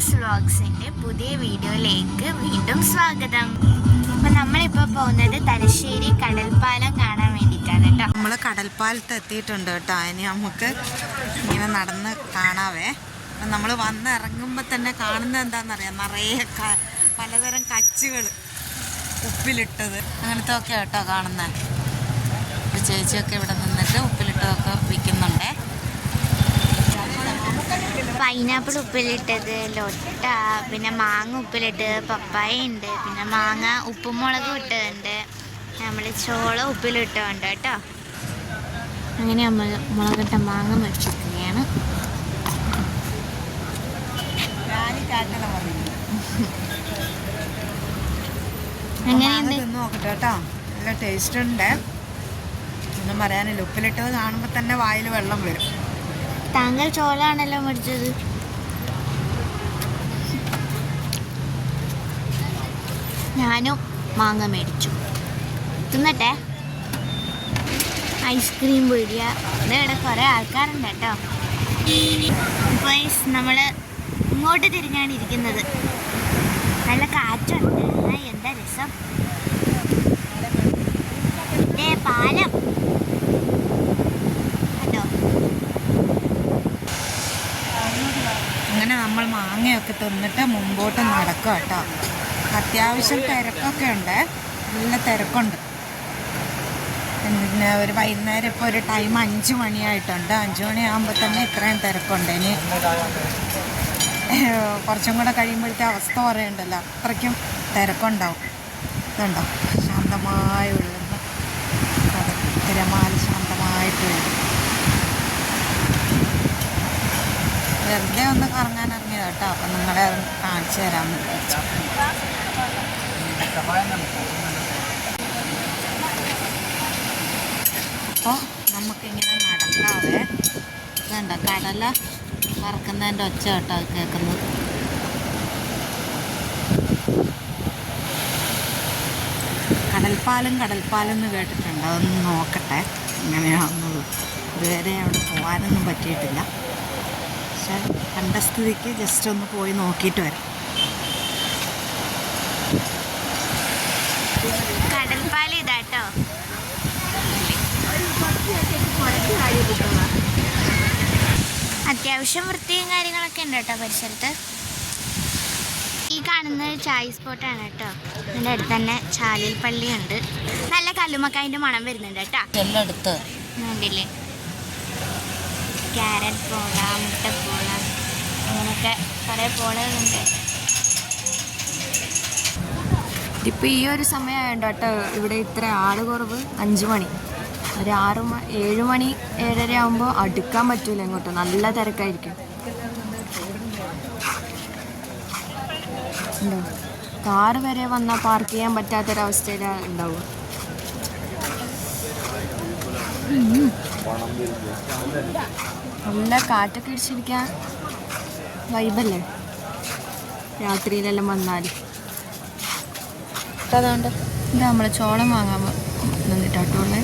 ഷാസ് വ്ളോഗ്സിൻ്റെ പുതിയ വീഡിയോയിലേക്ക് വീണ്ടും സ്വാഗതം. അപ്പം നമ്മളിപ്പോൾ പോകുന്നത് തലശ്ശേരി കടൽപ്പാലം കാണാൻ വേണ്ടിയിട്ടാണ് കേട്ടോ. നമ്മൾ കടൽപ്പാലത്ത് എത്തിയിട്ടുണ്ട് കേട്ടോ. ഇനി നമുക്ക് ഇങ്ങനെ നടന്ന് കാണാവേ. അപ്പം നമ്മൾ വന്നിറങ്ങുമ്പോൾ തന്നെ കാണുന്നത് എന്താണെന്നറിയാം, നിറയെ പലതരം കച്ചുകൾ, ഉപ്പിലിട്ടത് അങ്ങനത്തെ ഒക്കെ കേട്ടോ കാണുന്നത്. ഒരു ചേച്ചിയൊക്കെ ഇവിടെ നിന്നിട്ട് ഉപ്പിലിട്ടതൊക്കെ വിൽക്കുന്നുണ്ടേ. പൈനാപ്പിൾ ഉപ്പിലിട്ടത്, ലൊട്ട, പിന്നെ മാങ്ങ ഉപ്പിലിട്ടത്, പപ്പായ ഉണ്ട്, പിന്നെ മാങ്ങ ഉപ്പും മുളകും ഇട്ടതുണ്ട്, നമ്മൾ ചോള ഉപ്പിലിട്ടുണ്ട് കേട്ടോ. അങ്ങനെ നമ്മൾ മുളകിട്ട മാങ്ങ മേടിച്ചിരിക്കുകയാണ്. അങ്ങനെയുണ്ട് നോക്കട്ടെ കേട്ടോ. നല്ല ടേസ്റ്റ് ഉണ്ട്, ഒന്നും പറയാനില്ല. ഉപ്പിലിട്ടത് കാണുമ്പോൾ തന്നെ വായിൽ വെള്ളം വരും. താങ്കൾ ചോളാണല്ലോ മേടിച്ചത്. ഞാനും മാങ്ങ മേടിച്ചു. തിന്നട്ടെ. ഐസ്ക്രീം പൊരിയ ഇവിടെ കുറേ ആൾക്കാരുണ്ട് കേട്ടോ. ഇപ്പോൾ നമ്മൾ ഇങ്ങോട്ട് തിരിഞ്ഞാണ് ഇരിക്കുന്നത്. നല്ല കാറ്റുണ്ട്, എന്താ രസം. പാലം കേട്ടോ. അങ്ങനെ നമ്മൾ മാങ്ങയൊക്കെ തിന്നിട്ട് മുമ്പോട്ട് നടക്കുക കേട്ടോ. അത്യാവശ്യം തിരക്കൊക്കെ ഉണ്ട്, നല്ല തിരക്കുണ്ട്. പിന്നെ ഒരു വൈകുന്നേരം ഇപ്പോൾ ഒരു ടൈം 5 മണിയായിട്ടുണ്ട്. 5 മണിയാകുമ്പോൾ തന്നെ ഇത്രയും തിരക്കുണ്ട്. ഇനി കുറച്ചും കൂടെ കഴിയുമ്പോഴത്തെ അവസ്ഥ പറയണ്ടല്ലോ, അത്രയ്ക്കും തിരക്കുണ്ടാവും. ഇതുണ്ടോ, ശാന്തമായി ഒഴുകുന്ന തിരമാല ശാന്തമായിട്ട് ഒഴുകും. വെറുതെ ഒന്ന് കറങ്ങാൻ ഇറങ്ങിയത് കേട്ടോ. അപ്പം നിങ്ങളെ അത് കാണിച്ചു തരാമെന്ന് വിചാരിച്ചു. അപ്പോൾ നമുക്കിങ്ങനെ നടക്കാതെ വേണ്ട, കടല വറക്കുന്നതിൻ്റെ ഒച്ച കേട്ടോ അത് കേൾക്കുന്നത്. കടൽപ്പാലം എന്ന് കേട്ടിട്ടുണ്ട്. അതൊന്ന് നോക്കട്ടെ എങ്ങനെയാണെന്നുള്ളൂ. ഇതുവരെ അവിടെ പോകാനൊന്നും പറ്റിയിട്ടില്ല. പക്ഷെ കണ്ട സ്ഥിതിക്ക് ജസ്റ്റ് ഒന്ന് പോയി നോക്കിയിട്ട് വരാം. കടൽപ്പാലം ഇതാട്ടോ. അത്യാവശ്യം വൃത്തിയും കാര്യങ്ങളൊക്കെ ഉണ്ട് കേട്ടോ പരിസരത്ത്. ഈ കാണുന്നത് ചായ് സ്പോട്ടാണ് കേട്ടോ. ഇതിൻ്റെ അടുത്ത് തന്നെ ചാലിൽ പള്ളിയുണ്ട്. നല്ല കല്ലുമക്കായൻ്റെ മണം വരുന്നുണ്ട് കേട്ടോ. എല്ലാം എടുത്ത് വേണ്ടില്ലേ, ക്യാരറ്റ് പോള, മുട്ടപ്പോള, അങ്ങനെയൊക്കെ കുറേ പോളകളുണ്ട്. ഇപ്പം ഈ ഒരു സമയമായുണ്ട് കേട്ടോ ഇവിടെ ഇത്ര ആൾ കുറവ്. 5 മണി, ഒരു 7 മണി 7:30 ആകുമ്പോൾ അടുക്കാൻ പറ്റൂല ഇങ്ങോട്ട്, നല്ല തിരക്കായിരിക്കും. ഉണ്ടോ, കാറ് വരെ വന്നാൽ പാർക്ക് ചെയ്യാൻ പറ്റാത്തൊരവസ്ഥയിലാണ് ഉണ്ടാവുക. നല്ല കാറ്റൊക്കെ ഇടിച്ചിരിക്കാൻ വൈബല്ലേ രാത്രിയിലെല്ലാം വന്നാൽ. അതുകൊണ്ട് ഇതാ നമ്മൾ ചോളം വാങ്ങാൻ നിന്നിട്ടാട്ടുള്ള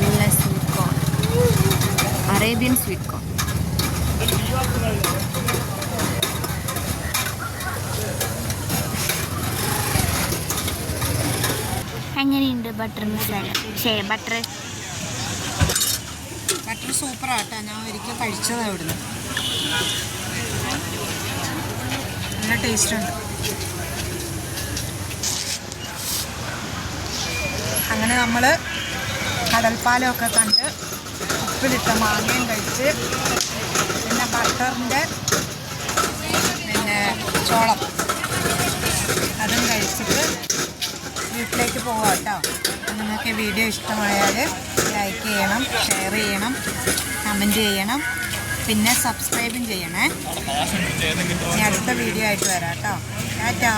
നല്ല sweet corn, Arabian sweet corn. എങ്ങനെയുണ്ട് ബട്ടർ മസാല? ബട്ടർ സൂപ്പറാട്ടോ. ഞാൻ ഒരിക്കൽ കഴിച്ചതാണ് ഇവിടുന്ന്. നല്ല ടേസ്റ്റ് ഉണ്ട്. അങ്ങനെ നമ്മൾ കടൽപ്പാലമൊക്കെ കണ്ട് ഉപ്പിലിട്ട മാങ്ങയും കഴിച്ച്, പിന്നെ ബട്ടറിൻ്റെ പിന്നെ ചോളം അതും കഴിച്ചിട്ട് വീട്ടിലേക്ക് പോകാം കേട്ടോ. നിങ്ങൾക്ക് വീഡിയോ ഇഷ്ടമായാൽ ലൈക്ക് ചെയ്യണം, ഷെയർ ചെയ്യണം, കമൻറ്റ് ചെയ്യണം, പിന്നെ സബ്സ്ക്രൈബും ചെയ്യണേ. ഇനി അടുത്ത വീഡിയോ ആയിട്ട് വരാം കേട്ടോ. ടാറ്റാ.